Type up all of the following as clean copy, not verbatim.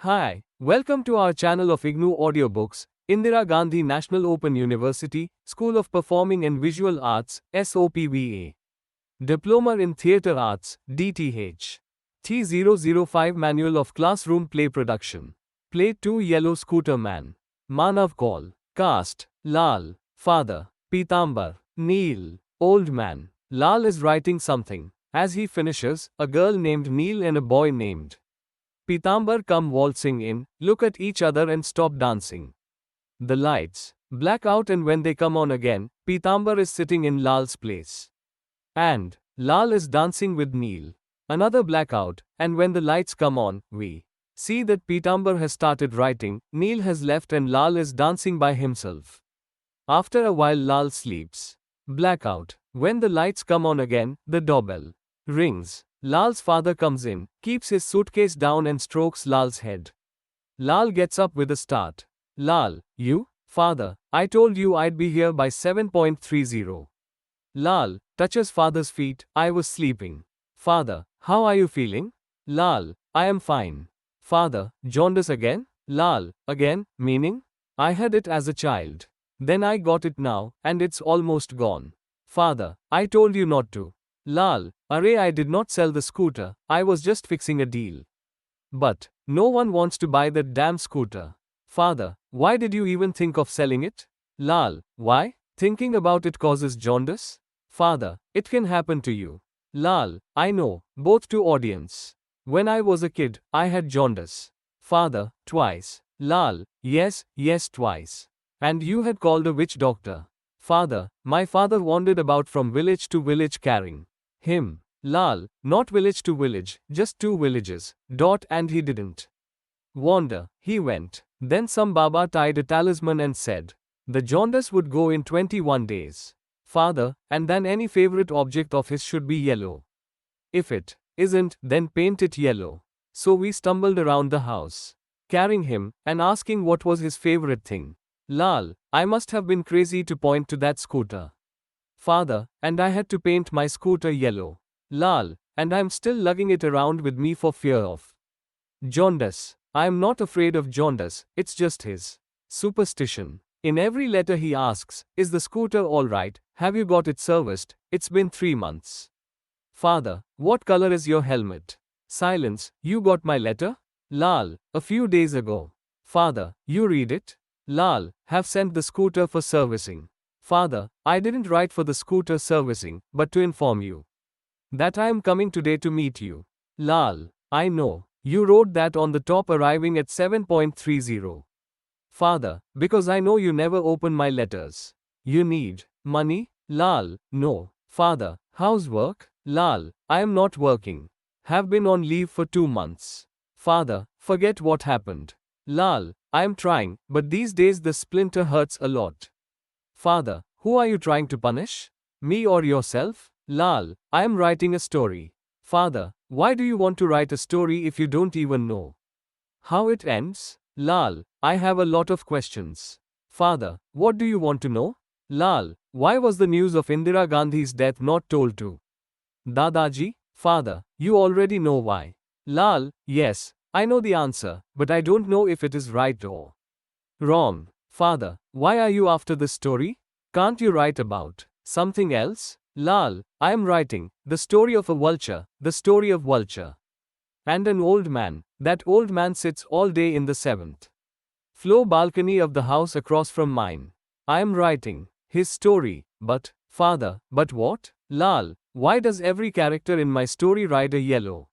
Hi, welcome to our channel of IGNOU audiobooks, Indira Gandhi National Open University, School of Performing and Visual Arts, SOPVA. Diploma in Theatre Arts, DTH. T005 Manual of Classroom Play Production. Play-2 Yellow Scooter Man. Manav Kaul. Caste, Lal. Father, Pitambar. Neil. Old man. Lal is writing something. As he finishes, a girl named Neil and a boy named Pitambar come waltzing in, look at each other and stop dancing. The lights black out, and when they come on again, Pitambar is sitting in Lal's place. And Lal is dancing with Neil. Another blackout, and when the lights come on, we see that Pitambar has started writing, Neil has left, and Lal is dancing by himself. After a while, Lal sleeps. Blackout. When the lights come on again, the doorbell rings. Lal's father comes in, keeps his suitcase down and strokes Lal's head. Lal gets up with a start. Lal, you? Father, I told you I'd be here by 7:30. Lal touches father's feet, I was sleeping. Father, how are you feeling? Lal, I am fine. Father, jaundice again? Lal, again, meaning? I had it as a child. Then I got it now, and it's almost gone. Father, I told you not to. Lal, array, I did not sell the scooter, I was just fixing a deal. But no one wants to buy that damn scooter. Father, why did you even think of selling it? Lal, why? Thinking about it causes jaundice? Father, it can happen to you. Lal, I know, both to audience. When I was a kid, I had jaundice. Father, twice. Lal, yes, twice. And you had called a witch doctor. Father, my father wandered about from village to village carrying him. Lal, not village to village, just 2 villages. And he didn't wander, he went. Then some Baba tied a talisman and said, the jaundice would go in 21 days. Father, and then any favorite object of his should be yellow. If it isn't, then paint it yellow. So we stumbled around the house, carrying him, and asking what was his favorite thing. Lal, I must have been crazy to point to that scooter. Father, and I had to paint my scooter yellow. Lal, and I'm still lugging it around with me for fear of jaundice. I am not afraid of jaundice, it's just his superstition. In every letter he asks, is the scooter alright, have you got it serviced, it's been 3 months. Father, what color is your helmet? Silence, you got my letter? Lal, a few days ago. Father, you read it? Lal, have sent the scooter for servicing. Father, I didn't write for the scooter servicing, but to inform you that I am coming today to meet you. Lal, I know. You wrote that on the top, arriving at 7:30. Father, because I know you never open my letters. You need money? Lal, no. Father, how's work? Lal, I am not working. Have been on leave for 2 months. Father, forget what happened. Lal, I am trying, but these days the splinter hurts a lot. Father, who are you trying to punish? Me or yourself? Lal, I am writing a story. Father, why do you want to write a story if you don't even know how it ends? Lal, I have a lot of questions. Father, what do you want to know? Lal, why was the news of Indira Gandhi's death not told to Dadaji? Father, you already know why. Lal, yes, I know the answer, but I don't know if it is right or wrong. Father, why are you after this story? Can't you write about something else? Lal, I am writing the story of a vulture, the story of vulture and an old man. That old man sits all day in the 7th floor balcony of the house across from mine. I am writing his story, but, Father, but what? Lal, why does every character in my story ride a yellow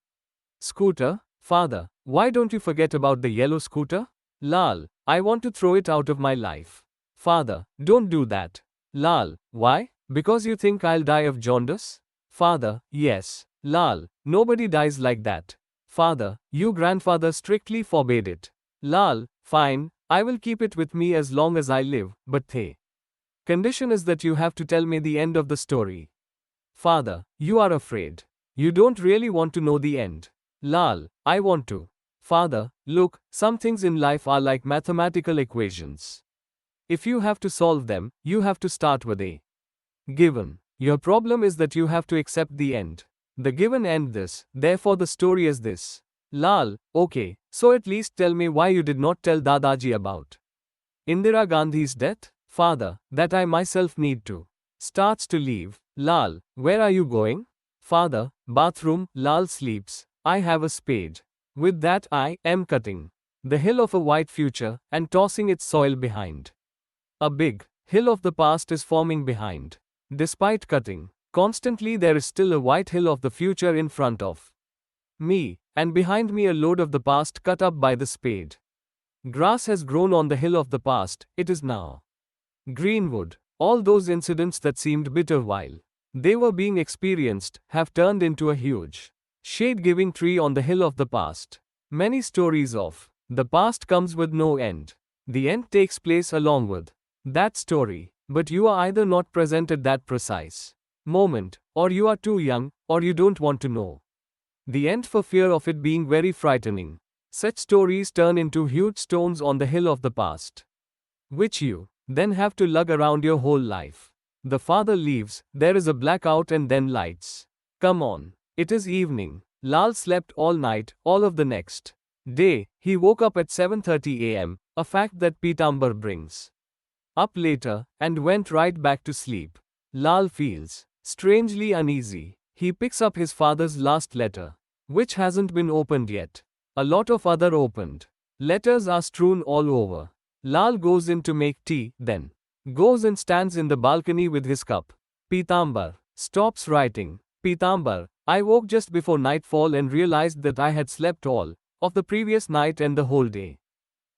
scooter? Father, why don't you forget about the yellow scooter? Lal, I want to throw it out of my life. Father, don't do that. Lal, why? Because you think I'll die of jaundice? Father, yes. Lal, nobody dies like that. Father, your grandfather strictly forbade it. Lal, fine, I will keep it with me as long as I live, but the condition is that you have to tell me the end of the story. Father, you are afraid. You don't really want to know the end. Lal, I want to. Father, look, some things in life are like mathematical equations. If you have to solve them, you have to start with a given. Your problem is that you have to accept the end. The given end this, therefore the story is this. Lal, okay, So at least tell me why you did not tell Dadaji about Indira Gandhi's death? Father, that I myself need to. Starts to leave. Lal, where are you going? Father, bathroom. Lal sleeps. I have a spade. With that I am cutting the hill of a white future and tossing its soil behind. A big hill of the past is forming behind. Despite cutting constantly, there is still a white hill of the future in front of me, and behind me a load of the past cut up by the spade. Grass has grown on the hill of the past, it is now greenwood. All those incidents that seemed bitter while they were being experienced have turned into a huge, shade-giving tree on the hill of the past. Many stories of the past comes with no end. The end takes place along with that story, but you are either not present at that precise moment, or you are too young, or you don't want to know the end for fear of it being very frightening. Such stories turn into huge stones on the hill of the past, which you then have to lug around your whole life. The father leaves, there is a blackout and then lights come on. It is evening. Lal slept all night, all of the next day. He woke up at 7:30 am, a fact that Pitambar brings up later, and went right back to sleep. Lal feels strangely uneasy. He picks up his father's last letter, which hasn't been opened yet. A lot of other opened letters are strewn all over. Lal goes in to make tea, then goes and stands in the balcony with his cup. Pitambar stops writing. Pitambar, I woke just before nightfall and realized that I had slept all of the previous night and the whole day.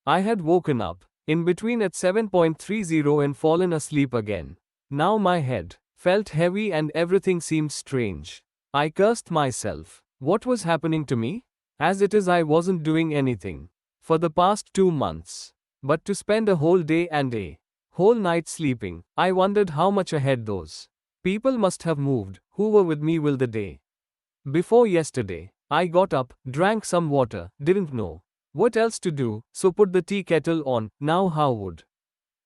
I had woken up in between at 7:30 and fallen asleep again. Now my head felt heavy and everything seemed strange. I cursed myself. What was happening to me? As it is, I wasn't doing anything for the past 2 months. But to spend a whole day and a whole night sleeping, I wondered how much ahead those people must have moved who were with me will the day before yesterday. I got up, drank some water, didn't know what else to do, so put the tea kettle on. Now how would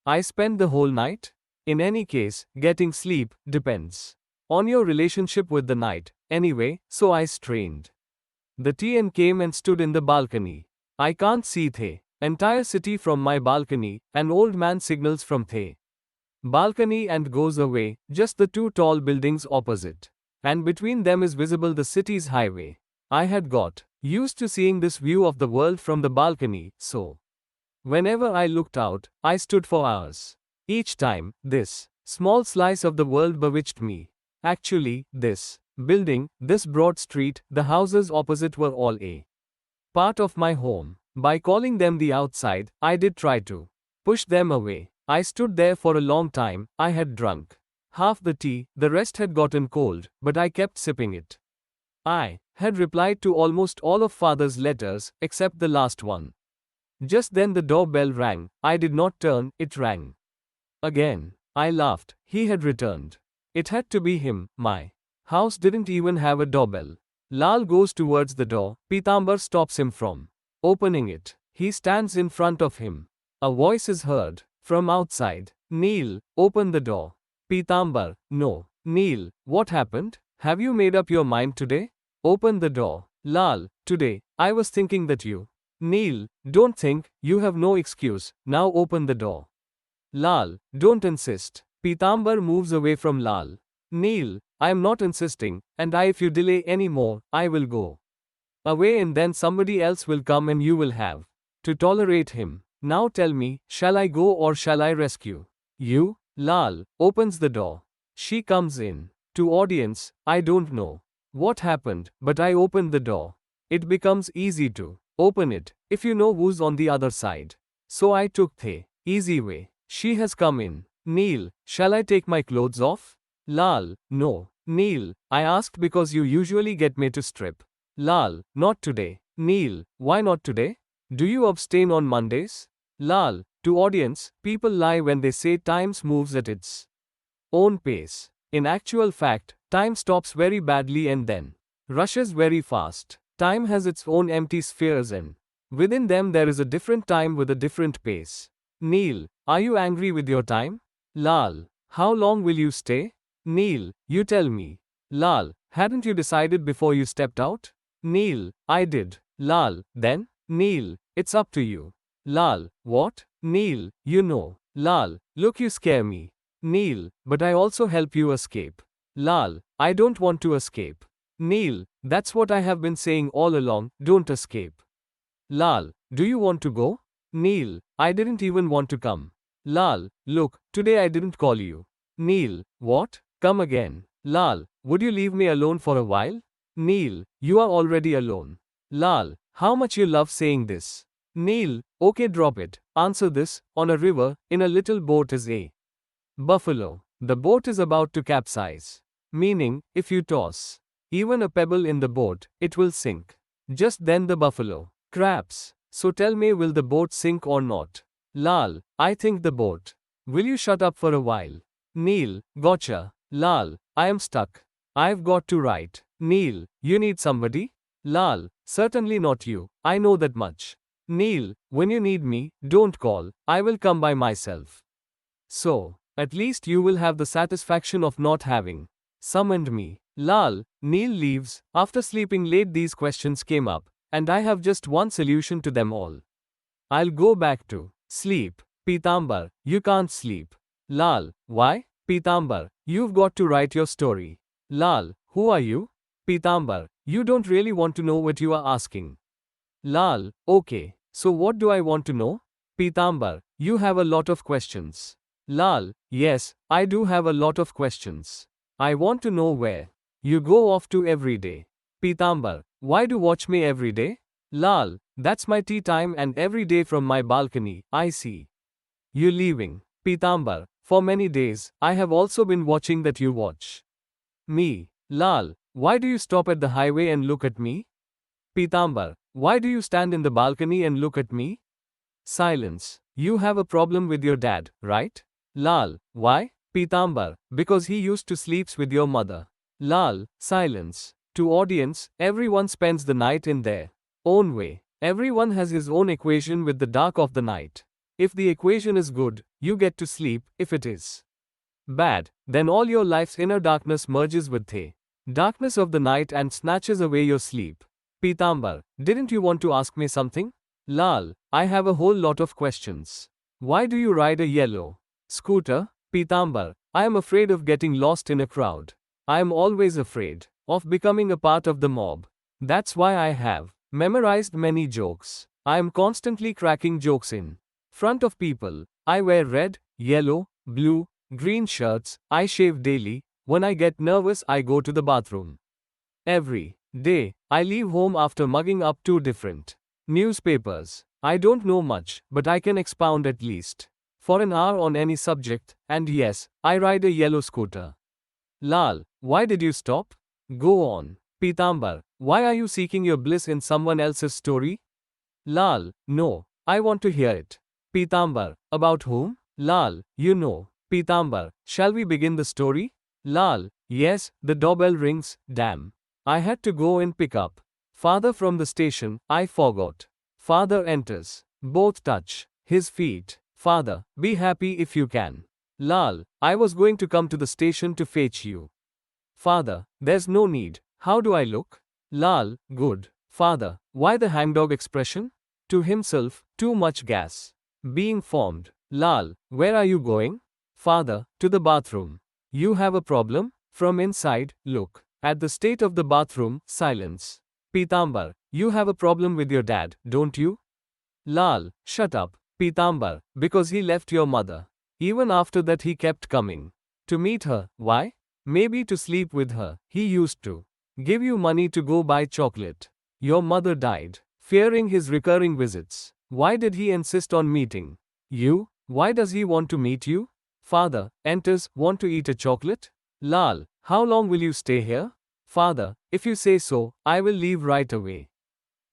I spend the whole night? In any case, getting sleep depends on your relationship with the night. Anyway, so I strained the tea and came and stood in the balcony. I can't see the entire city from my balcony. An old man signals from the balcony and goes away, just the two tall buildings opposite. And between them is visible the city's highway. I had got used to seeing this view of the world from the balcony, so whenever I looked out, I stood for hours. Each time, this small slice of the world bewitched me. Actually, this building, this broad street, the houses opposite were all a part of my home. By calling them the outside, I did try to push them away. I stood there for a long time. I had drunk half the tea, the rest had gotten cold, but I kept sipping it. I had replied to almost all of father's letters, except the last one. Just then the doorbell rang. I did not turn, it rang again. I laughed. He had returned. It had to be him. My house didn't even have a doorbell. Lal goes towards the door. Pitambar stops him from opening it. He stands in front of him. A voice is heard from outside. Neil, open the door. Pitambar, no. Neil, what happened? Have you made up your mind today? Open the door. Lal, today, I was thinking that you. Neil, don't think, you have no excuse. Now open the door. Lal, don't insist. Pitambar moves away from Lal. Neil, I am not insisting, and if you delay any more, I will go away and then somebody else will come and you will have to tolerate him. Now tell me, shall I go or shall I rescue you? Lal opens the door. She comes in. To audience, I don't know what happened, but I opened the door. It becomes easy to open it if you know who's on the other side. So I took the easy way. She has come in. Neil, shall I take my clothes off? Lal, no. Neil, I asked because you usually get me to strip. Lal, not today. Neil, why not today? Do you abstain on Mondays? Lal, to audience, people lie when they say time moves at its own pace. In actual fact, time stops very badly and then rushes very fast. Time has its own empty spheres and within them there is a different time with a different pace. Neil, are you angry with your time? Lal, how long will you stay? Neil, you tell me. Lal, hadn't you decided before you stepped out? Neil, I did. Lal, then? Neil, it's up to you. Lal, what? Neil, you know. Lal, look, you scare me. Neil, but I also help you escape. Lal, I don't want to escape. Neil, that's what I have been saying all along, don't escape. Lal, do you want to go? Neil, I didn't even want to come. Lal, look, today I didn't call you. Neil, what? Come again. Lal, would you leave me alone for a while? Neil, you are already alone. Lal, how much you love saying this. Neil, okay, drop it. Answer this. On a river, in a little boat is a buffalo. The boat is about to capsize. Meaning, if you toss even a pebble in the boat, it will sink. Just then the buffalo craps. So tell me, will the boat sink or not? Lal, I think the boat. Will you shut up for a while? Neil, gotcha. Lal, I am stuck. I've got to write. Neil, you need somebody? Lal, certainly not you. I know that much. Neil, when you need me, don't call. I will come by myself. So, at least you will have the satisfaction of not having summoned me. Lal, Neil leaves. After sleeping late, these questions came up, and I have just one solution to them all. I'll go back to sleep. Pitambar, you can't sleep. Lal, why? Pitambar, you've got to write your story. Lal, who are you? Pitambar, you don't really want to know what you are asking. Lal, okay, so what do I want to know? Pitambar, you have a lot of questions. Lal, yes, I do have a lot of questions. I want to know where you go off to every day. Pitambar, why do watch me every day? Lal, that's my tea time, and every day from my balcony, I see you leaving. Pitambar, for many days, I have also been watching that you watch me. Lal, why do you stop at the highway and look at me? Pitambar, why do you stand in the balcony and look at me? Silence. You have a problem with your dad, right? Lal, why? Pitambar, because he used to sleeps with your mother. Lal, silence. To audience, everyone spends the night in their own way. Everyone has his own equation with the dark of the night. If the equation is good, you get to sleep. If it is bad, then all your life's inner darkness merges with the darkness of the night and snatches away your sleep. Pitambar, didn't you want to ask me something? Lal, I have a whole lot of questions. Why do you ride a yellow scooter? Pitambar, I am afraid of getting lost in a crowd. I am always afraid of becoming a part of the mob. That's why I have memorized many jokes. I am constantly cracking jokes in front of people. I wear red, yellow, blue, green shirts. I shave daily. When I get nervous, I go to the bathroom every day. I leave home after mugging up 2 different newspapers. I don't know much, but I can expound at least for an hour on any subject, and yes, I ride a yellow scooter. Lal, why did you stop? Go on. Pitambar, why are you seeking your bliss in someone else's story? Lal, no, I want to hear it. Pitambar, about whom? Lal, you know. Pitambar, shall we begin the story? Lal, yes, the doorbell rings, damn. I had to go and pick up father from the station, I forgot. Father enters. Both touch his feet. Father, be happy if you can. Lal, I was going to come to the station to fetch you. Father, there's no need. How do I look? Lal, good. Father, why the hangdog expression? To himself, too much gas being formed. Lal, where are you going? Father, to the bathroom. You have a problem? From inside, look at the state of the bathroom. Silence. Pitambar, you have a problem with your dad, don't you? Lal, shut up. Pitambar, because he left your mother. Even after that he kept coming to meet her. Why? Maybe to sleep with her. He used to give you money to go buy chocolate. Your mother died, fearing his recurring visits. Why did he insist on meeting you? Why does he want to meet you? Father enters. Want to eat a chocolate? Lal, how long will you stay here? Father, if you say so, I will leave right away.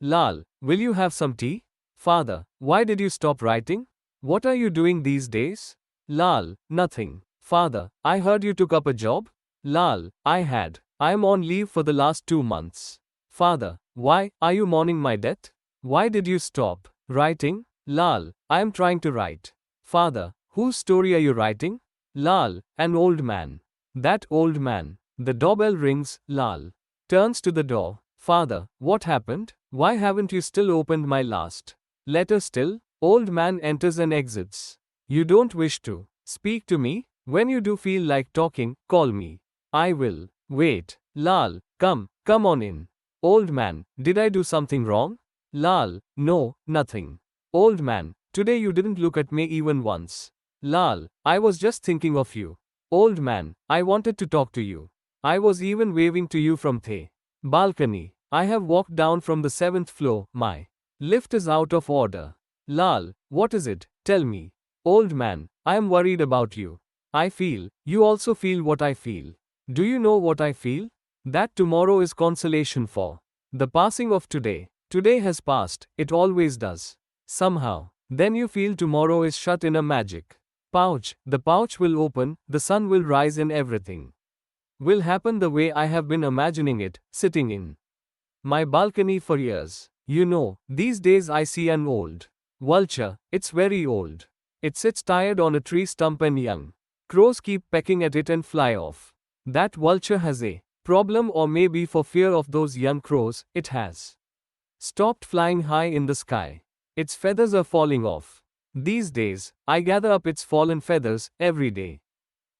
Lal, will you have some tea? Father, why did you stop writing? What are you doing these days? Lal, nothing. Father, I heard you took up a job? Lal, I had. I am on leave for the last 2 months. Father, why are you mourning my death? Why did you stop writing? Lal, I am trying to write. Father, whose story are you writing? Lal, an old man. That old man. The doorbell rings. Lal turns to the door. Father, what happened? Why haven't you still opened my last letter still? Old man enters and exits. You don't wish to speak to me? When you do feel like talking, call me. I will wait. Lal, come on in. Old man, did I do something wrong? Lal, no, nothing. Old man, today you didn't look at me even once. Lal, I was just thinking of you. Old man, I wanted to talk to you. I was even waving to you from the balcony. I have walked down from the 7th floor. My lift is out of order. Lal, what is it? Tell me. Old man, I am worried about you. I feel, you also feel what I feel. Do you know what I feel? That tomorrow is consolation for the passing of today. Today has passed, it always does. Somehow. Then you feel tomorrow is shut in a magic pouch. The pouch will open, the sun will rise, and everything will happen the way I have been imagining it, sitting in my balcony for years. You know, these days I see an old vulture. It's very old. It sits tired on a tree stump and young crows keep pecking at it and fly off. That vulture has a problem, or maybe for fear of those young crows, it has stopped flying high in the sky. Its feathers are falling off. These days, I gather up its fallen feathers every day.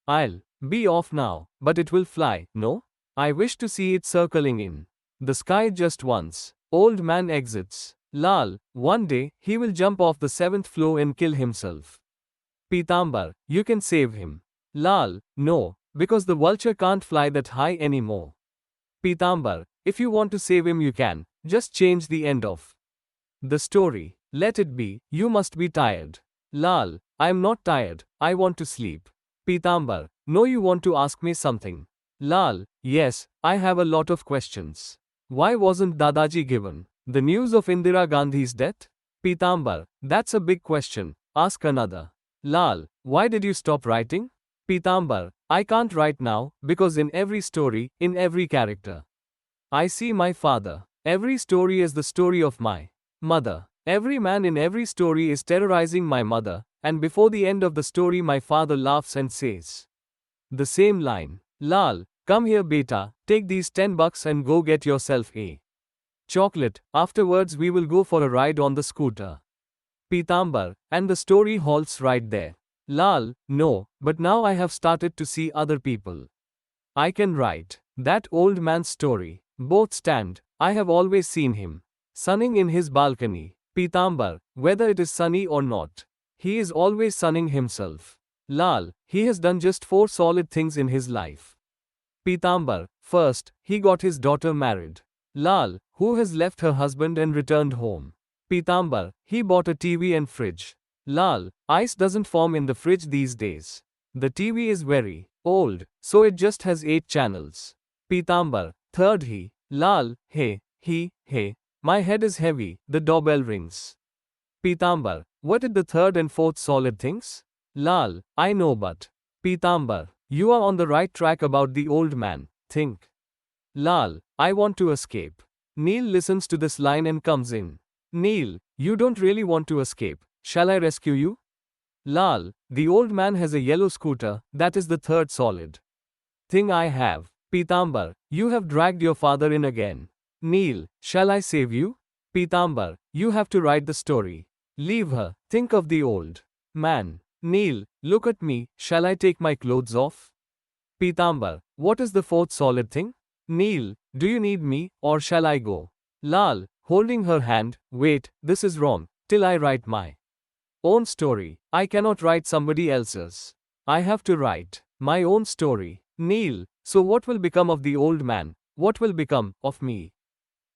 I'll be off now, but it will fly, no? I wish to see it circling in the sky just once. Old man exits. Lal, one day, he will jump off the 7th floor and kill himself. Pitambar, you can save him. Lal, no, because the vulture can't fly that high anymore. Pitambar, if you want to save him you can, just change the end of the story. Let it be, you must be tired. Lal, I am not tired, I want to sleep. Pitambar, no, you want to ask me something. Lal, yes, I have a lot of questions. Why wasn't Dadaji given the news of Indira Gandhi's death? Pitambar, that's a big question, ask another. Lal, why did you stop writing? Pitambar, I can't write now, because in every story, in every character, I see my father. Every story is the story of my mother. Every man in every story is terrorizing my mother, and before the end of the story my father laughs and says the same line. Lal, come here beta, take these $10 and go get yourself a chocolate, afterwards we will go for a ride on the scooter. Pitambar, and the story halts right there. Lal, no, but now I have started to see other people. I can write that old man's story. Both stand, I have always seen him sunning in his balcony. Pitambar, whether it is sunny or not, he is always sunning himself. Lal, he has done just 4 solid things in his life. Pitambar, first, he got his daughter married. Lal, who has left her husband and returned home. Pitambar, he bought a TV and fridge. Lal, ice doesn't form in the fridge these days. The TV is very old, so it just has 8 channels. Pitambar, third Lal, hey, my head is heavy, the doorbell rings. Pitambar, what did the third and fourth solid things? Lal, I know but. Pitambar, you are on the right track about the old man, think. Lal, I want to escape. Neil listens to this line and comes in. Neil, you don't really want to escape, shall I rescue you? Lal, the old man has a yellow scooter, that is the third solid thing I have. Pitambar, you have dragged your father in again. Neil, shall I save you? Pitambar, you have to write the story. Leave her, think of the old man. Neil, look at me, shall I take my clothes off? Pitambar, what is the fourth solid thing? Neil, do you need me, or shall I go? Lal, holding her hand, wait, this is wrong, till I write my own story. I cannot write somebody else's. I have to write my own story. Neil, so what will become of the old man? What will become of me?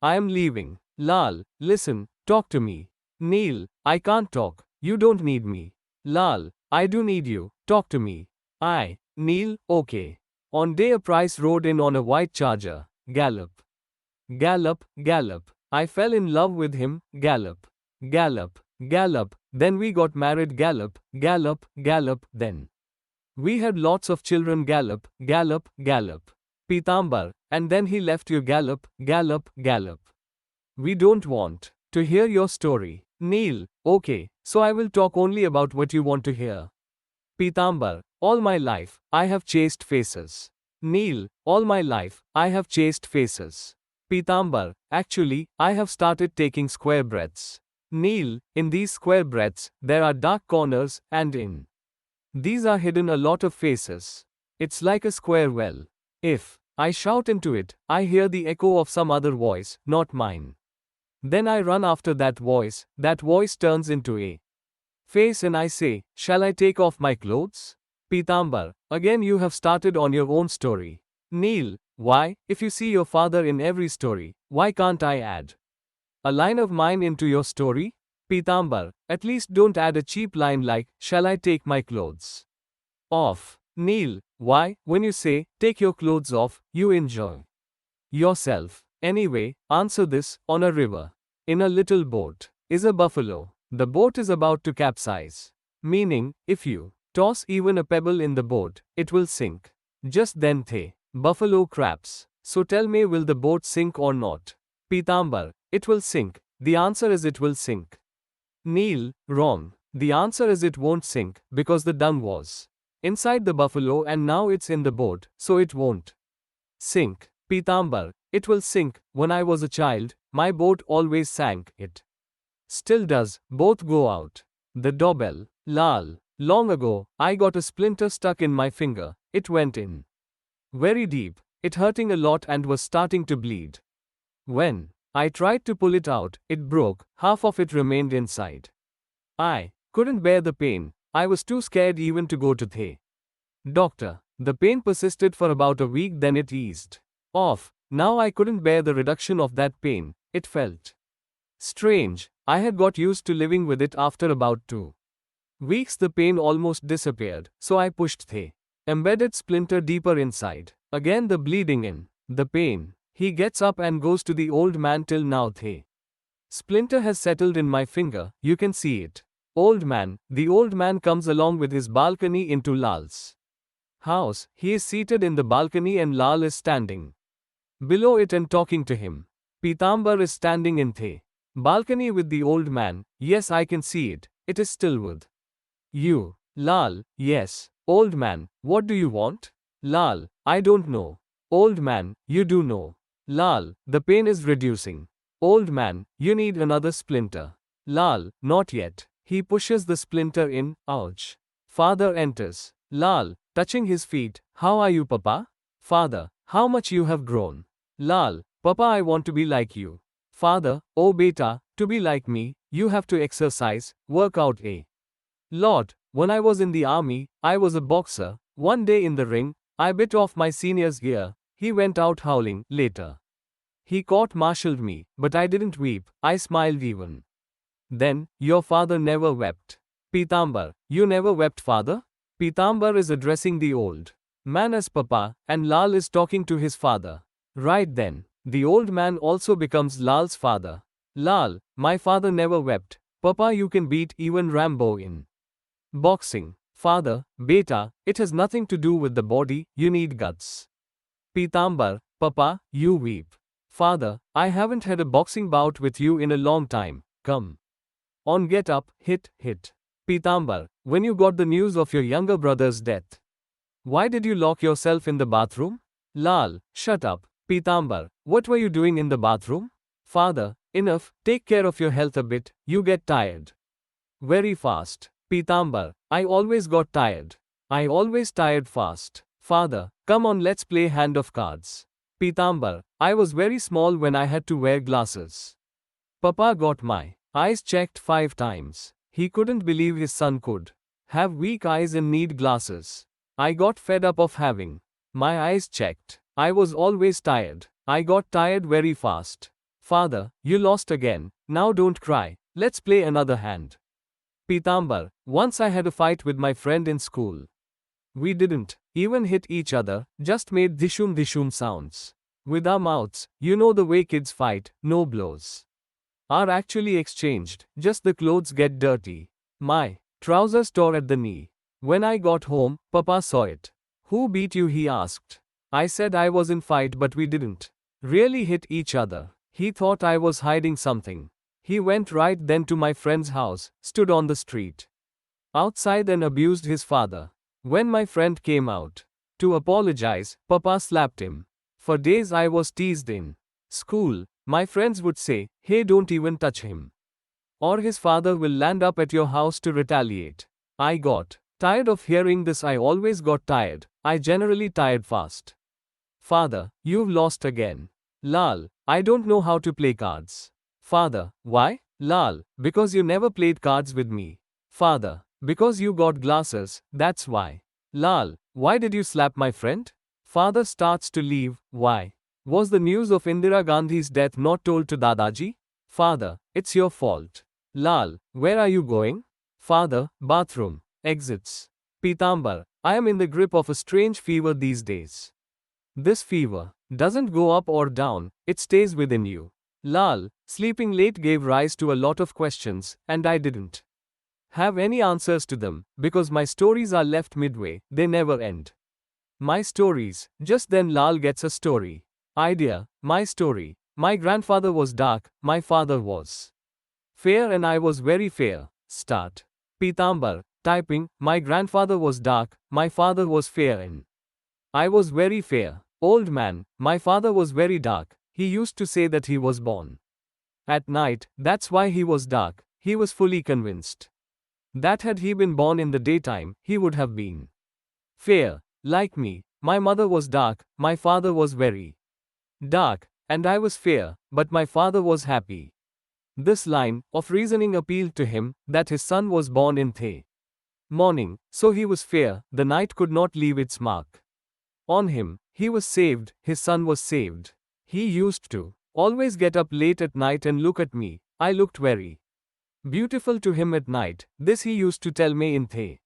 I am leaving. Lal, listen, talk to me. Neil, I can't talk. You don't need me. Lal, I do need you. Talk to me. Neil, okay. On day a Price rode in on a white charger. Gallop. Gallop, gallop. I fell in love with him. Gallop. Gallop, gallop. Then we got married. Gallop, gallop, gallop. Then we had lots of children. Gallop, gallop, gallop. Pitambar, and then he left you. Gallop, gallop, gallop. We don't want to hear your story. Neil, okay, so I will talk only about what you want to hear. Pitambar, all my life, I have chased faces. Neil, all my life, I have chased faces. Pitambar, actually, I have started taking square breaths. Neil, in these square breaths, there are dark corners, and in these are hidden a lot of faces. It's like a square well. If I shout into it, I hear the echo of some other voice, not mine. Then I run after that voice turns into a face and I say, shall I take off my clothes? Pitambar, again you have started on your own story. Neil, why, if you see your father in every story, why can't I add a line of mine into your story? Pitambar, at least don't add a cheap line like, shall I take my clothes off? Neil, why, when you say, take your clothes off, you enjoy yourself. Anyway, answer this, on a river, in a little boat, is a buffalo. The boat is about to capsize. Meaning, if you toss even a pebble in the boat, it will sink. Just then the buffalo craps. So tell me, will the boat sink or not? Pitambar, it will sink. The answer is it will sink. Neil, wrong. The answer is it won't sink, because the dung was inside the buffalo and now it's in the boat, so it won't sink. Pitambar, it will sink. When I was a child, my boat always sank. It still does. Both go out. The doorbell. Lal. Long ago, I got a splinter stuck in my finger. It went in very deep. It hurting a lot and was starting to bleed. When I tried to pull it out, it broke. Half of it remained inside. I couldn't bear the pain. I was too scared even to go to the doctor. The pain persisted for about a week, then it eased off. Now I couldn't bear the reduction of that pain. It felt strange. I had got used to living with it. After about 2 weeks the pain almost disappeared, so I pushed the embedded splinter deeper inside. Again the bleeding in. The pain. He gets up and goes to the old man. Till now the splinter has settled in my finger, you can see it. Old man. The old man comes along with his balcony into Lal's house. He is seated in the balcony and Lal is standing below it and talking to him. Pitambar is standing in the balcony with the old man. Yes, I can see it. It is still with you. Lal, yes. Old man, what do you want? Lal, I don't know. Old man, you do know. Lal, the pain is reducing. Old man, you need another splinter. Lal, not yet. He pushes the splinter in. Ouch. Father enters. Lal, touching his feet. How are you, Papa? Father, how much you have grown. Lal, Papa, I want to be like you. Father, oh beta, to be like me, you have to exercise, work out a lot. When I was in the army, I was a boxer. One day in the ring, I bit off my senior's ear. He went out howling. Later, he court-martialed me, but I didn't weep. I smiled even then. Your father never wept. Pitambar, you never wept, father? Pitambar is addressing the old man as Papa, and Lal is talking to his father. Right then, the old man also becomes Lal's father. Lal, my father never wept. Papa, you can beat even Rambo in boxing. Father, beta, it has nothing to do with the body, you need guts. Pitambar, Papa, you weep. Father, I haven't had a boxing bout with you in a long time. Come on, get up, hit. Pitambar, when you got the news of your younger brother's death, why did you lock yourself in the bathroom? Lal, shut up. Pitambar, what were you doing in the bathroom? Father, enough, take care of your health a bit, you get tired very fast. Pitambar, I always got tired. I always tired fast. Father, come on, let's play hand of cards. Pitambar, I was very small when I had to wear glasses. Papa got my eyes checked 5 times. He couldn't believe his son could have weak eyes and need glasses. I got fed up of having my eyes checked. I was always tired. I got tired very fast. Father, you lost again. Now don't cry. Let's play another hand. Pitambar, once I had a fight with my friend in school. We didn't even hit each other, just made dishum sounds with our mouths. You know the way kids fight, no blows are actually exchanged, just the clothes get dirty. My trousers tore at the knee. When I got home, Papa saw it. Who beat you? He asked. I said I was in fight, but we didn't really hit each other. He thought I was hiding something. He went right then to my friend's house, stood on the street outside and abused his father. When my friend came out to apologize, Papa slapped him. For days I was teased in School, my friends would say, hey, don't even touch him. Or his father will land up at your house to retaliate. I got tired of hearing this. I always got tired. I generally tired fast. Father, you've lost again. Lal, I don't know how to play cards. Father, why? Lal, because you never played cards with me. Father, because you got glasses, that's why. Lal, why did you slap my friend? Father starts to leave, why? Was the news of Indira Gandhi's death not told to Dadaji? Father, it's your fault. Lal, where are you going? Father, bathroom. Exits. Pitambar, I am in the grip of a strange fever these days. This fever doesn't go up or down, it stays within you. Lal, sleeping late gave rise to a lot of questions, and I didn't have any answers to them, because my stories are left midway, they never end. My stories, just then Lal gets a story. Idea, my story. My grandfather was dark, my father was fair and I was very fair. Start. Pitambar, typing, my grandfather was dark, my father was fair and I was very fair. Old man, my father was very dark, he used to say that he was born at night, that's why he was dark, he was fully convinced that had he been born in the daytime, he would have been fair, like me. My mother was dark, my father was very dark, and I was fair, but my father was happy. This line of reasoning appealed to him, that his son was born in the morning, so he was fair, the night could not leave its mark on him, he was saved, his son was saved. He used to always get up late at night and look at me, I looked very beautiful to him at night, this he used to tell me in the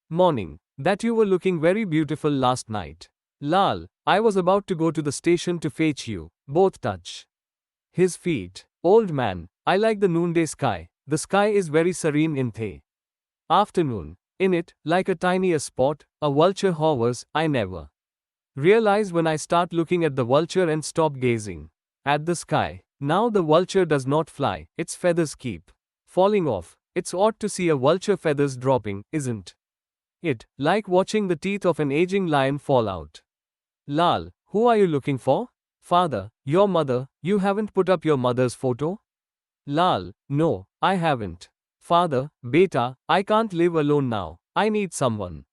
morning, that you were looking very beautiful last night. Lal, I was about to go to the station to fetch you, both touch his feet. Old man, I like the noonday sky, the sky is very serene in the afternoon. In it, like a tiny spot, a vulture hovers, I never realize when I start looking at the vulture and stop gazing at the sky. Now the vulture does not fly, its feathers keep falling off. It's odd to see a vulture feathers dropping, isn't it? Like watching the teeth of an aging lion fall out. Lal, who are you looking for? Father, your mother, you haven't put up your mother's photo? Lal, no, I haven't. Father, beta, I can't live alone now, I need someone.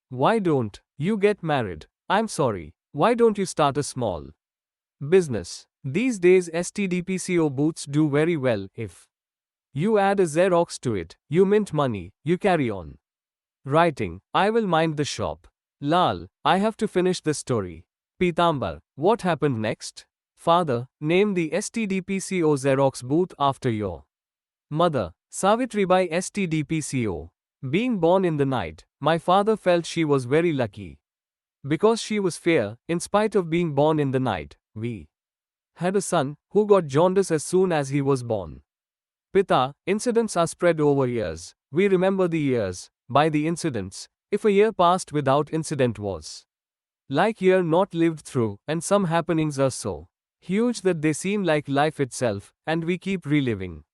Why don't you get married? I'm sorry, why don't you start a small business? These days STDPCO booths do very well. If you add a Xerox to it, you mint money, you carry on writing, I will mind the shop. Lal, I have to finish this story. Pitambar, what happened next? Father, name the STDPCO Xerox booth after your mother, Savitribai STDPCO. Being born in the night, my father felt she was very lucky. Because she was fair, in spite of being born in the night, we had a son who got jaundice as soon as he was born. Pita, incidents are spread over years. We remember the years by the incidents. If a year passed without incident was like year not lived through, and some happenings are so huge that they seem like life itself, and we keep reliving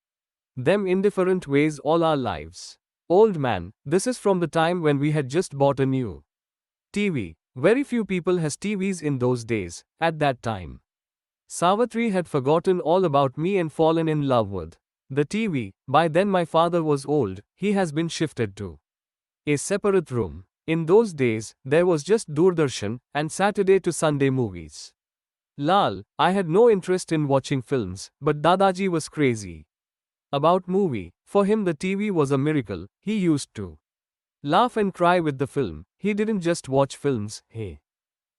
them in different ways all our lives. Old man, this is from the time when we had just bought a new TV. Very few people has TVs in those days, at that time. Savitri had forgotten all about me and fallen in love with the TV. By then my father was old, he has been shifted to a separate room. In those days, there was just Doordarshan and Saturday to Sunday movies. Lal, I had no interest in watching films, but Dadaji was crazy about movie. For him the TV was a miracle, he used to laugh and cry with the film. He didn't just watch films, he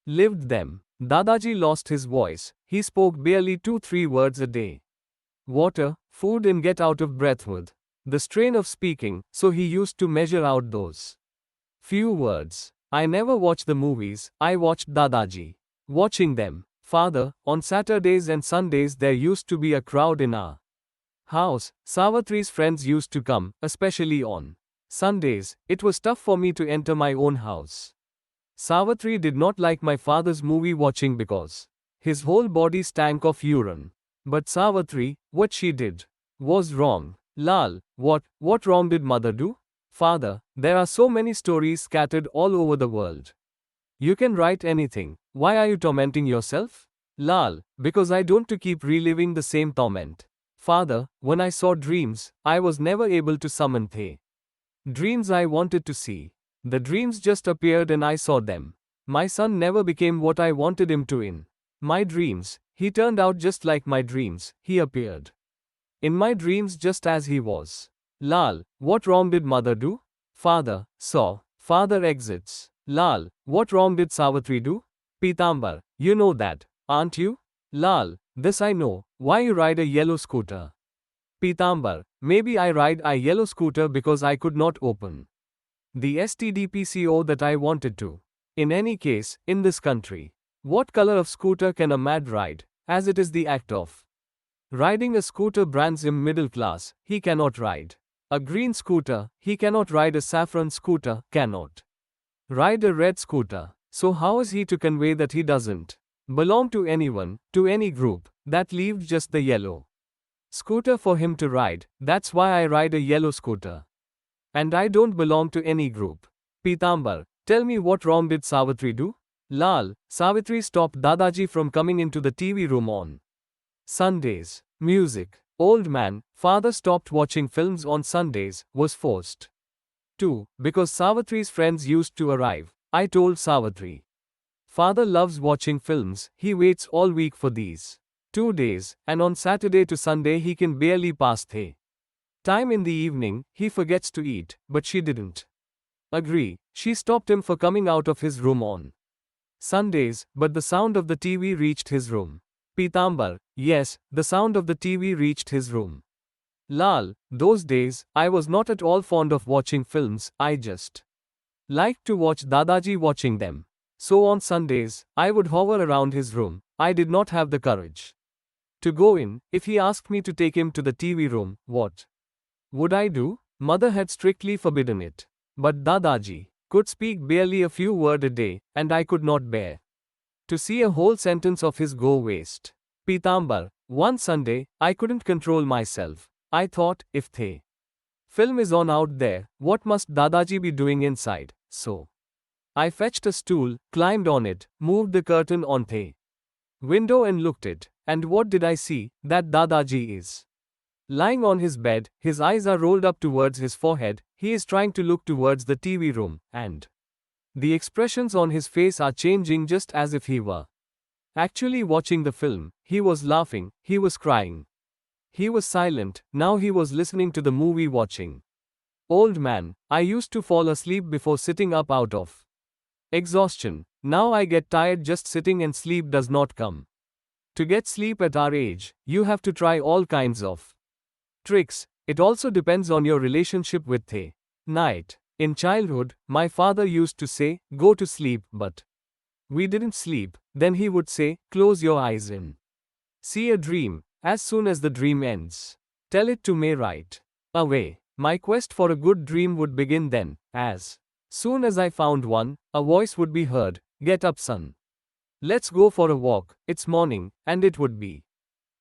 lived them. Dadaji lost his voice, he spoke barely 2-3 words a day. Water, food and get out of breath with the strain of speaking, so he used to measure out those few words. I never watched the movies, I watched Dadaji watching them. Father, on Saturdays and Sundays there used to be a crowd in our house. Savitri's friends used to come, especially on Sundays. It was tough for me to enter my own house. Savitri did not like my father's movie watching because his whole body stank of urine. But Savitri, what she did was wrong. Lal, what wrong did mother do? Father, there are so many stories scattered all over the world. You can write anything. Why are you tormenting yourself? Lal, because I don't to keep reliving the same torment. Father, when I saw dreams, I was never able to summon the dreams I wanted to see. The dreams just appeared and I saw them. My son never became what I wanted him to in my dreams. He turned out just like my dreams. He appeared in my dreams just as he was. Lal, what wrong did mother do? Father, saw. Father exits. Lal, what wrong did Savitri do? Pitambar, you know that, aren't you? Lal, this I know. Why you ride a yellow scooter? Pitambar, maybe I ride a yellow scooter because I could not open the STDPCO that I wanted to. In any case, in this country, what color of scooter can a mad ride, as it is the act of riding a scooter brands him middle class, he cannot ride a green scooter, he cannot ride a saffron scooter, cannot ride a red scooter. So how is he to convey that he doesn't belong to anyone, to any group, that leaves just the yellow scooter for him to ride? That's why I ride a yellow scooter. And I don't belong to any group. Pitambar, tell me what wrong did Savitri do? Lal, Savitri stopped Dadaji from coming into the TV room on Sundays. Music. Old man, father stopped watching films on Sundays, was forced to, because Savitri's friends used to arrive. I told Savitri. Father loves watching films, he waits all week for these 2 days, and on Saturday to Sunday he can barely pass the time in the evening, he forgets to eat, but she didn't agree. She stopped him for coming out of his room on Sundays, but the sound of the TV reached his room. Pitambar, yes, the sound of the TV reached his room. Lal, those days, I was not at all fond of watching films, I just liked to watch Dadaji watching them. So on Sundays, I would hover around his room. I did not have the courage to go in. If he asked me to take him to the TV room, what would I do? Mother had strictly forbidden it. But Dadaji could speak barely a few words a day, and I could not bear to see a whole sentence of his go waste. Pitambar, one Sunday, I couldn't control myself. I thought, if the film is on out there, what must Dadaji be doing inside? So I fetched a stool, climbed on it, moved the curtain on the window and looked it. And what did I see? That Dadaji is lying on his bed, his eyes are rolled up towards his forehead, he is trying to look towards the TV room, and the expressions on his face are changing just as if he were actually watching the film. He was laughing, he was crying. He was silent, now he was listening to the movie watching. Old man, I used to fall asleep before sitting up out of exhaustion. Now I get tired just sitting and sleep does not come. To get sleep at our age, you have to try all kinds of tricks. It also depends on your relationship with the night. In childhood, my father used to say, go to sleep, but we didn't sleep. Then he would say, close your eyes and see a dream. As soon as the dream ends, tell it to me right away. My quest for a good dream would begin then. As soon as I found one, a voice would be heard, get up son. Let's go for a walk, it's morning, and it would be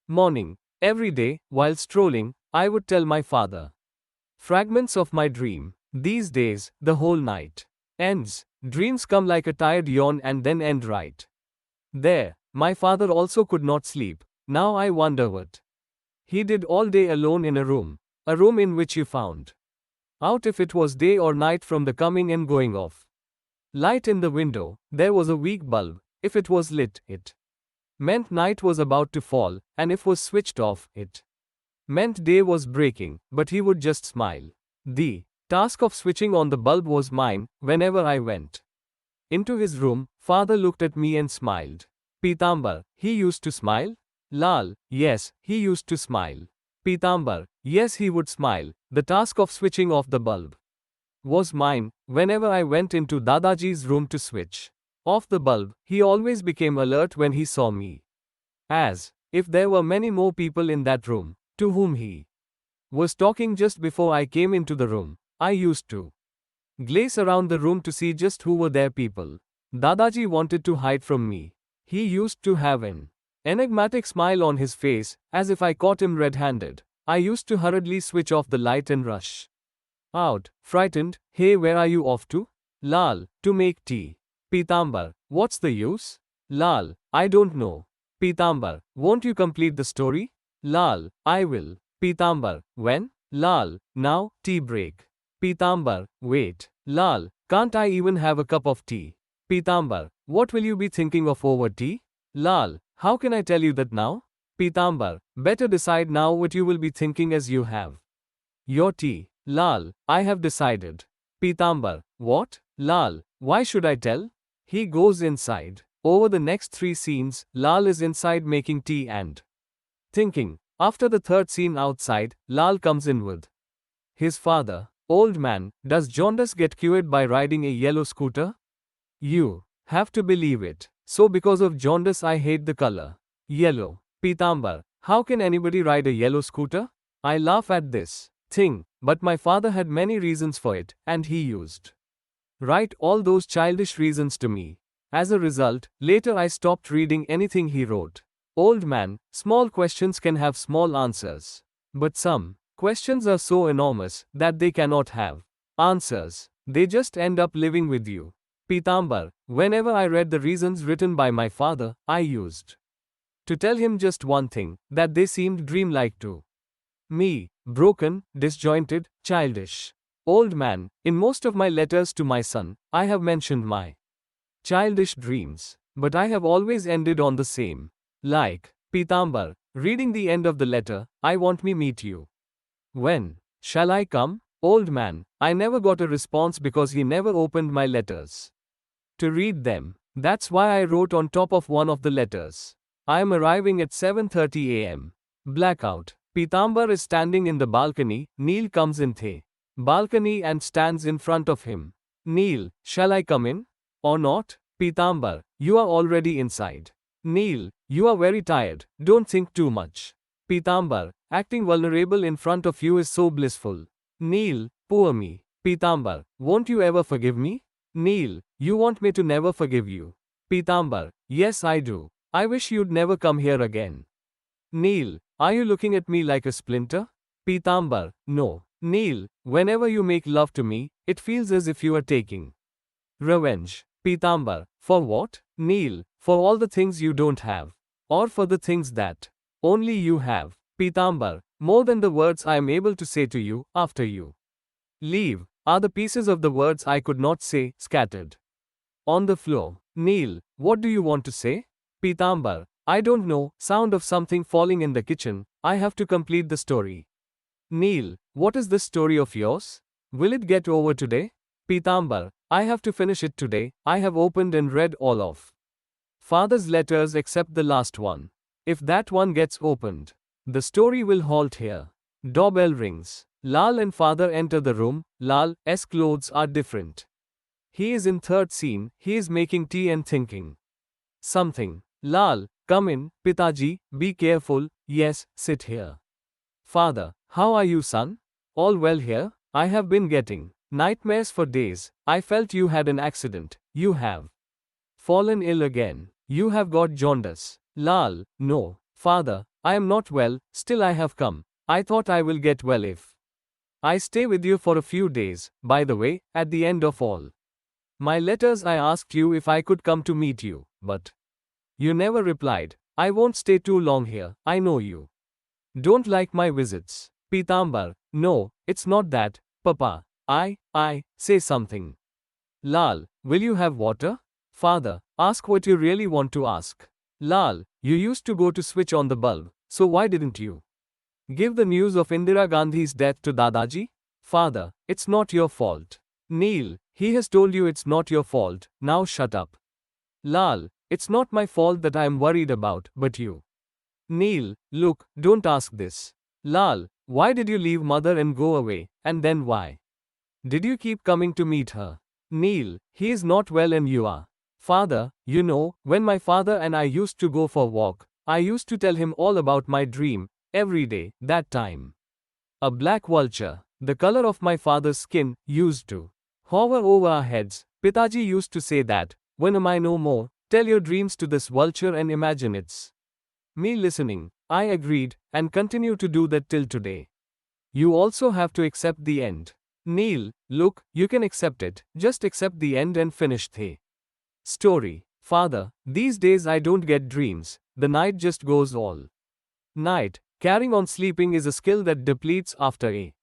morning. Every day, while strolling, I would tell my father fragments of my dream. These days, the whole night ends. Dreams come like a tired yawn and then end right there. My father also could not sleep. Now I wonder what he did all day alone in a room in which you found out if it was day or night from the coming and going of light in the window. There was a weak bulb. If it was lit, it meant night was about to fall, and if was switched off, it meant day was breaking, but he would just smile. The task of switching on the bulb was mine. Whenever I went into his room, father looked at me and smiled. Pitambar, he used to smile? Lal, yes, he used to smile. Pitambar, yes, he would smile. The task of switching off the bulb was mine. Whenever I went into Dadaji's room to switch off the bulb, he always became alert when he saw me. As if there were many more people in that room, to whom he was talking just before I came into the room. I used to glaze around the room to see just who were there people. Dadaji wanted to hide from me. He used to have an enigmatic smile on his face, as if I caught him red-handed. I used to hurriedly switch off the light and rush out, frightened. Hey, where are you off to? Lal, to make tea. Pitambar, what's the use? Lal, I don't know. Pitambar, won't you complete the story? Lal, I will. Pitambar, when? Lal, now, tea break. Pitambar, wait. Lal, can't I even have a cup of tea? Pitambar, what will you be thinking of over tea? Lal, how can I tell you that now? Pitambar, better decide now what you will be thinking as you have your tea. Lal, I have decided. Pitambar, what? Lal, why should I tell? He goes inside. Over the next 3 scenes, Lal is inside making tea and thinking. After the third scene outside, Lal comes in with his father. Old man, does jaundice get cured by riding a yellow scooter? You have to believe it. So because of jaundice I hate the color yellow. Pitambar, how can anybody ride a yellow scooter? I laugh at this thing, but my father had many reasons for it, and he used write all those childish reasons to me. As a result, later I stopped reading anything he wrote. Old man, small questions can have small answers. But some questions are so enormous that they cannot have answers. They just end up living with you. Pitambar, whenever I read the reasons written by my father, I used to tell him just one thing, that they seemed dreamlike to me, broken, disjointed, childish. Old man, in most of my letters to my son, I have mentioned my childish dreams, but I have always ended on the same. Like, Pitambar, reading the end of the letter, I want me meet you. When shall I come? Old man, I never got a response because he never opened my letters to read them. That's why I wrote on top of one of the letters. I am arriving at 7:30 a.m. Blackout. Pitambar is standing in the balcony. Neil comes in the balcony and stands in front of him. Neil, shall I come in? Or not? Pitambar, you are already inside. Neil, you are very tired, don't think too much. Pitambar, acting vulnerable in front of you is so blissful. Neil, poor me. Pitambar, won't you ever forgive me? Neil, you want me to never forgive you. Pitambar, yes I do. I wish you'd never come here again. Neil, are you looking at me like a splinter? Pitambar, no. Neil, whenever you make love to me, it feels as if you are taking revenge. Pitambar, for what? Neil, for all the things you don't have. Or for the things that only you have. Pitambar, more than the words I am able to say to you, after you leave, are the pieces of the words I could not say, scattered on the floor. Neil, what do you want to say? Pitambar, I don't know, sound of something falling in the kitchen, I have to complete the story. Neil, what is this story of yours? Will it get over today? Pitambar, I have to finish it today, I have opened and read all of father's letters except the last one. If that one gets opened, the story will halt here. Doorbell rings. Lal and father enter the room. Lal's clothes are different. He is in third scene, he is making tea and thinking something. Lal, come in, Pitaji, be careful, yes, sit here. Father, how are you son? All well here? I have been getting nightmares for days. I felt you had an accident. You have fallen ill again. You have got jaundice. Lal, no. Father, I am not well, still I have come. I thought I will get well if I stay with you for a few days. By the way, at the end of all my letters I asked you if I could come to meet you, but you never replied. I won't stay too long here, I know you don't like my visits. Pitambar, no, it's not that, Papa. I say something. Lal, will you have water? Father, ask what you really want to ask. Lal, you used to go to switch on the bulb, so why didn't you give the news of Indira Gandhi's death to Dadaji? Father, it's not your fault. Neil, he has told you it's not your fault, now shut up. Lal, it's not my fault that I am worried about, but you. Neil, look, don't ask this. Lal, why did you leave mother and go away, and then why did you keep coming to meet her? Neil, he is not well and you are. Father, you know, when my father and I used to go for a walk, I used to tell him all about my dream, every day, that time. A black vulture, the color of my father's skin, used to hover over our heads. Pitaji used to say that, when am I no more, tell your dreams to this vulture and imagine it's me listening. I agreed, and continue to do that till today. You also have to accept the end. Neil, look, you can accept it, just accept the end and finish the story. Father, these days I don't get dreams, the night just goes all night. Carrying on sleeping is a skill that depletes after a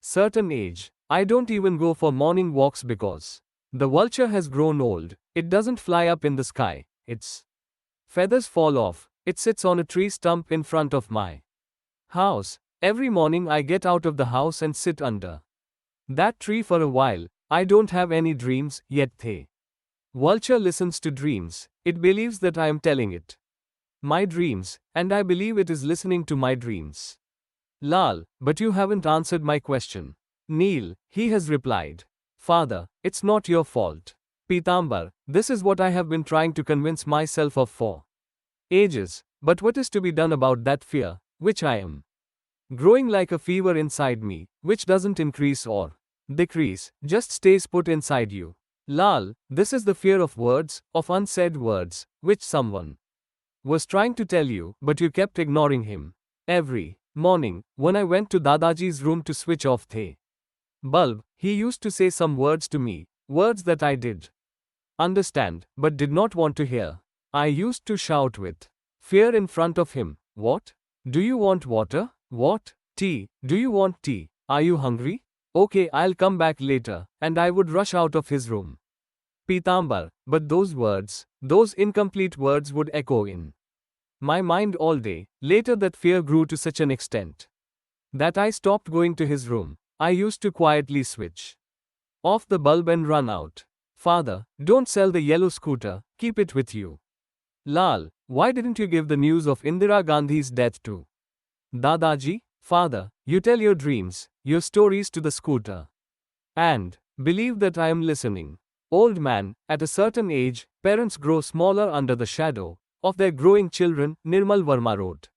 certain age. I don't even go for morning walks because the vulture has grown old. It doesn't fly up in the sky. Its feathers fall off. It sits on a tree stump in front of my house. Every morning I get out of the house and sit under that tree for a while. I don't have any dreams yet. The vulture listens to dreams. It believes that I am telling it my dreams, and I believe it is listening to my dreams. Lal, but you haven't answered my question. Neil, he has replied. Father, it's not your fault. Pitambar, this is what I have been trying to convince myself of for ages. But what is to be done about that fear, which I am growing like a fever inside me, which doesn't increase or decrease, just stays put inside you? Lal, this is the fear of words, of unsaid words, which someone was trying to tell you, but you kept ignoring him. Every morning, when I went to Dadaji's room to switch off the bulb, he used to say some words to me, words that I did understand, but did not want to hear. I used to shout with fear in front of him. What? Do you want water? What? Tea? Do you want tea? Are you hungry? Okay, I'll come back later, and I would rush out of his room. Pitambar, but those words, those incomplete words would echo in my mind all day. Later that fear grew to such an extent that I stopped going to his room. I used to quietly switch off the bulb and run out. Father, don't sell the yellow scooter, keep it with you. Lal, why didn't you give the news of Indira Gandhi's death to Dadaji? Father, you tell your dreams, your stories to the scooter, and believe that I am listening. Old man, at a certain age, parents grow smaller under the shadow of their growing children, Nirmal Verma wrote.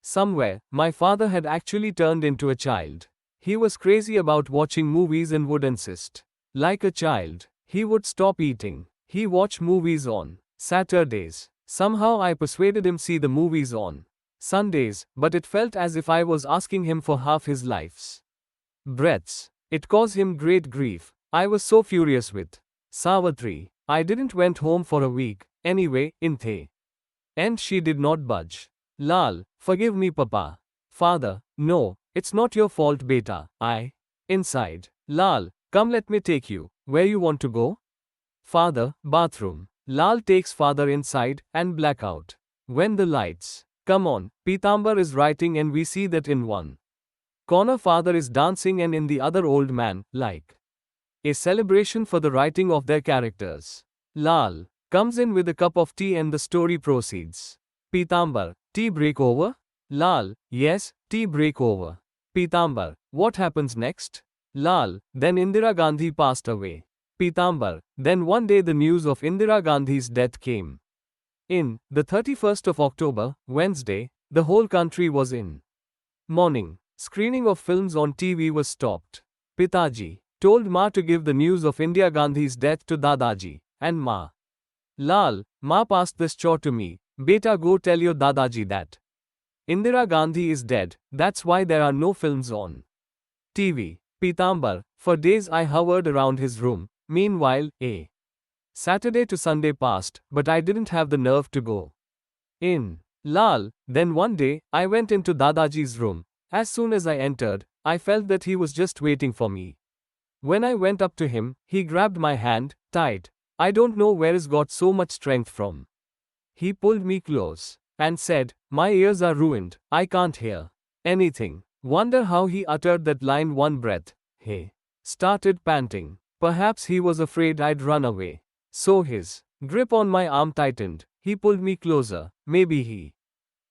Somewhere, my father had actually turned into a child. He was crazy about watching movies and would insist. Like a child, he would stop eating. He watched movies on Saturdays. Somehow I persuaded him see the movies on Sundays, but it felt as if I was asking him for half his life's breaths. It caused him great grief. I was so furious with Savitri. I didn't went home for a week. Anyway, in the end she did not budge. Lal, forgive me papa. Father, no, it's not your fault beta. Inside. Lal, come let me take you. Where you want to go? Father, bathroom. Lal takes father inside, and blackout. When the lights come on, Pitambar is writing and we see that in one corner father is dancing and in the other old man, like a celebration for the writing of their characters. Lal comes in with a cup of tea and the story proceeds. Pitambar, tea break over? Lal, yes, tea break over. Pitambar, what happens next? Lal, then Indira Gandhi passed away. Pitambar, then one day the news of Indira Gandhi's death came in. The 31st of October, Wednesday, the whole country was in mourning. Screening of films on TV was stopped. Pitaji told Ma to give the news of Indira Gandhi's death to Dadaji, and Ma. Lal, Ma passed this chore to me. Beta, go tell your Dadaji that Indira Gandhi is dead, that's why there are no films on TV. Pitambar, for days I hovered around his room. Meanwhile, a Saturday to Sunday passed, but I didn't have the nerve to go in. Lal, then one day, I went into Dadaji's room. As soon as I entered, I felt that he was just waiting for me. When I went up to him, he grabbed my hand, tight. I don't know where he's got so much strength from. He pulled me close and said, my ears are ruined, I can't hear anything. Wonder how he uttered that line one breath. He started panting. Perhaps he was afraid I'd run away. So his grip on my arm tightened. He pulled me closer. Maybe he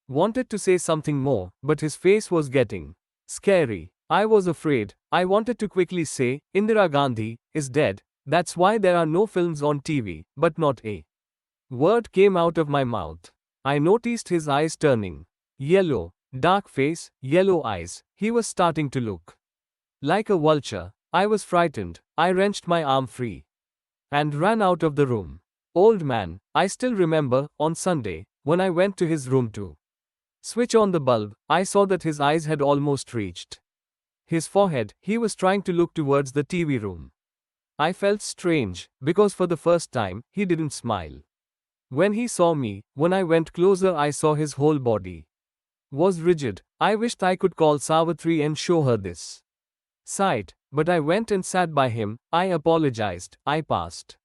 wanted to say something more, but his face was getting scary. I was afraid. I wanted to quickly say, Indira Gandhi is dead. That's why there are no films on TV, but not a word came out of my mouth. I noticed his eyes turning yellow, dark face, yellow eyes. He was starting to look like a vulture. I was frightened. I wrenched my arm free and ran out of the room. Old man, I still remember, on Sunday, when I went to his room to switch on the bulb, I saw that his eyes had almost reached his forehead. He was trying to look towards the TV room. I felt strange, because for the first time, he didn't smile. When he saw me, when I went closer, I saw his whole body was rigid. I wished I could call Savitri and show her this sight, but I went and sat by him. I apologized. I passed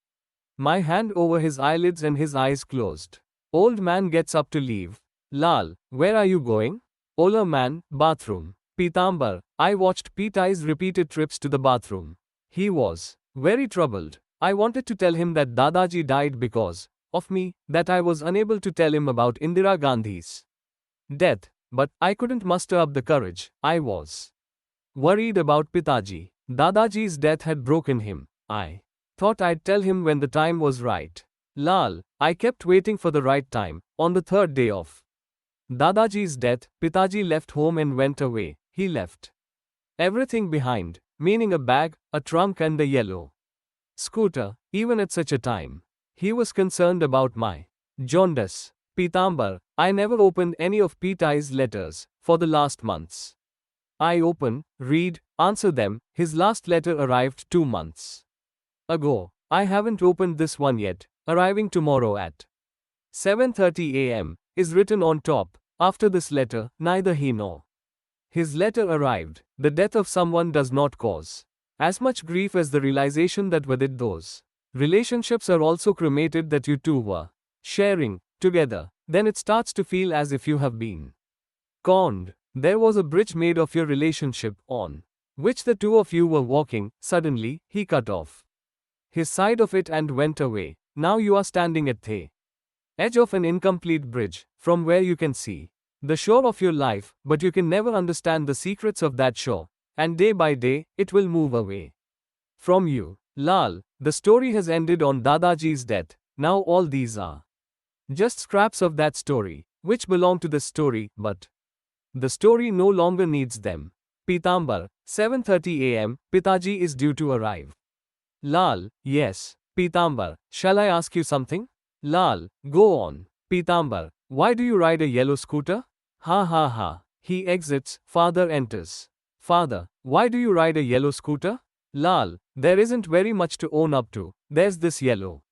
my hand over his eyelids and his eyes closed. Old man gets up to leave. Lal, where are you going? Older man, bathroom. Pitambar, I watched Pitai's repeated trips to the bathroom. He was very troubled. I wanted to tell him that Dadaji died because of me, that I was unable to tell him about Indira Gandhi's death, but I couldn't muster up the courage. I was worried about Pitaji. Dadaji's death had broken him. I thought I'd tell him when the time was right. Lal, I kept waiting for the right time. On the third day of Dadaji's death, Pitaji left home and went away. He left everything behind, meaning a bag, a trunk and a yellow scooter. Even at such a time, he was concerned about my jaundice. Pitambar, I never opened any of Pitai's letters for the last months. I open, read, answer them. His last letter arrived 2 months ago. I haven't opened this one yet, arriving tomorrow at 7:30 a.m. is written on top. After this letter, neither he nor his letter arrived. The death of someone does not cause as much grief as the realization that with it those relationships are also cremated that you two were sharing together. Then it starts to feel as if you have been conned. There was a bridge made of your relationship on which the two of you were walking. Suddenly, he cut off his side of it and went away. Now you are standing at the edge of an incomplete bridge, from where you can see the shore of your life, but you can never understand the secrets of that shore, and day by day, it will move away from you. Lal, the story has ended on Dadaji's death. Now all these are just scraps of that story, which belong to the story, but the story no longer needs them. Pitambar, 7:30 a.m., Pitaji is due to arrive. Lal, yes. Pitambar, shall I ask you something? Lal, go on. Pitambar, why do you ride a yellow scooter? Ha ha ha. He exits, father enters. Father, why do you ride a yellow scooter? Lal, there isn't very much to own up to. There's this yellow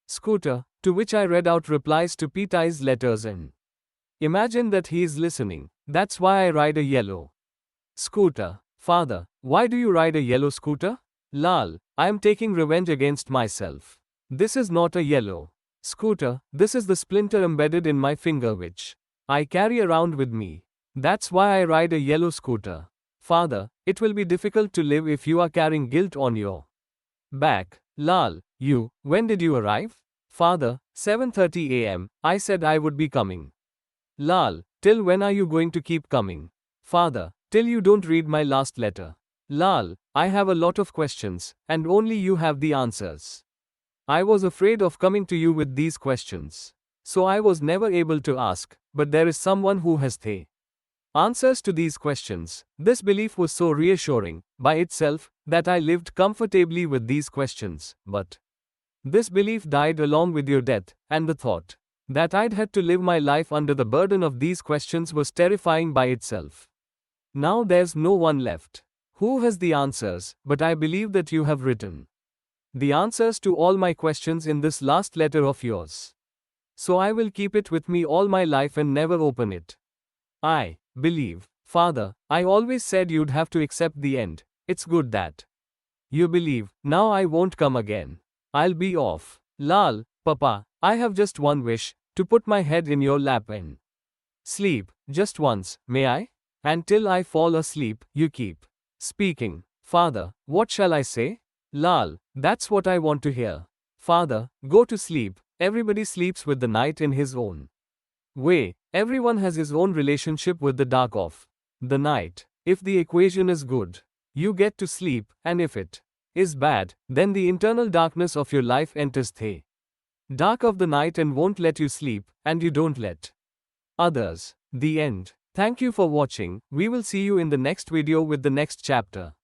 scooter, to which I read out replies to Pitai's letters and imagine that he is listening. That's why I ride a yellow scooter. Father, why do you ride a yellow scooter? Lal, I am taking revenge against myself. This is not a yellow scooter, this is the splinter embedded in my finger which I carry around with me. That's why I ride a yellow scooter. Father, it will be difficult to live if you are carrying guilt on your back. Lal, when did you arrive? Father, 7:30 a.m., I said I would be coming. Lal, till when are you going to keep coming? Father, till you don't read my last letter. Lal, I have a lot of questions, and only you have the answers. I was afraid of coming to you with these questions, so I was never able to ask, but there is someone who has the answers to these questions. This belief was so reassuring, by itself, that I lived comfortably with these questions, but this belief died along with your death, and the thought that I'd had to live my life under the burden of these questions was terrifying by itself. Now there's no one left who has the answers, but I believe that you have written the answers to all my questions in this last letter of yours. So I will keep it with me all my life and never open it. I believe. Father, I always said you'd have to accept the end. It's good that you believe. Now I won't come again. I'll be off. Lal, Papa, I have just one wish, to put my head in your lap and sleep, just once, may I? And till I fall asleep, you keep speaking. Father, what shall I say? Lal, that's what I want to hear. Father, go to sleep. Everybody sleeps with the night in his own way. Everyone has his own relationship with the dark of the night. If the equation is good, you get to sleep, and if it is bad, then the internal darkness of your life enters the dark of the night and won't let you sleep, and you don't let others. The end. Thank you for watching. We will see you in the next video with the next chapter.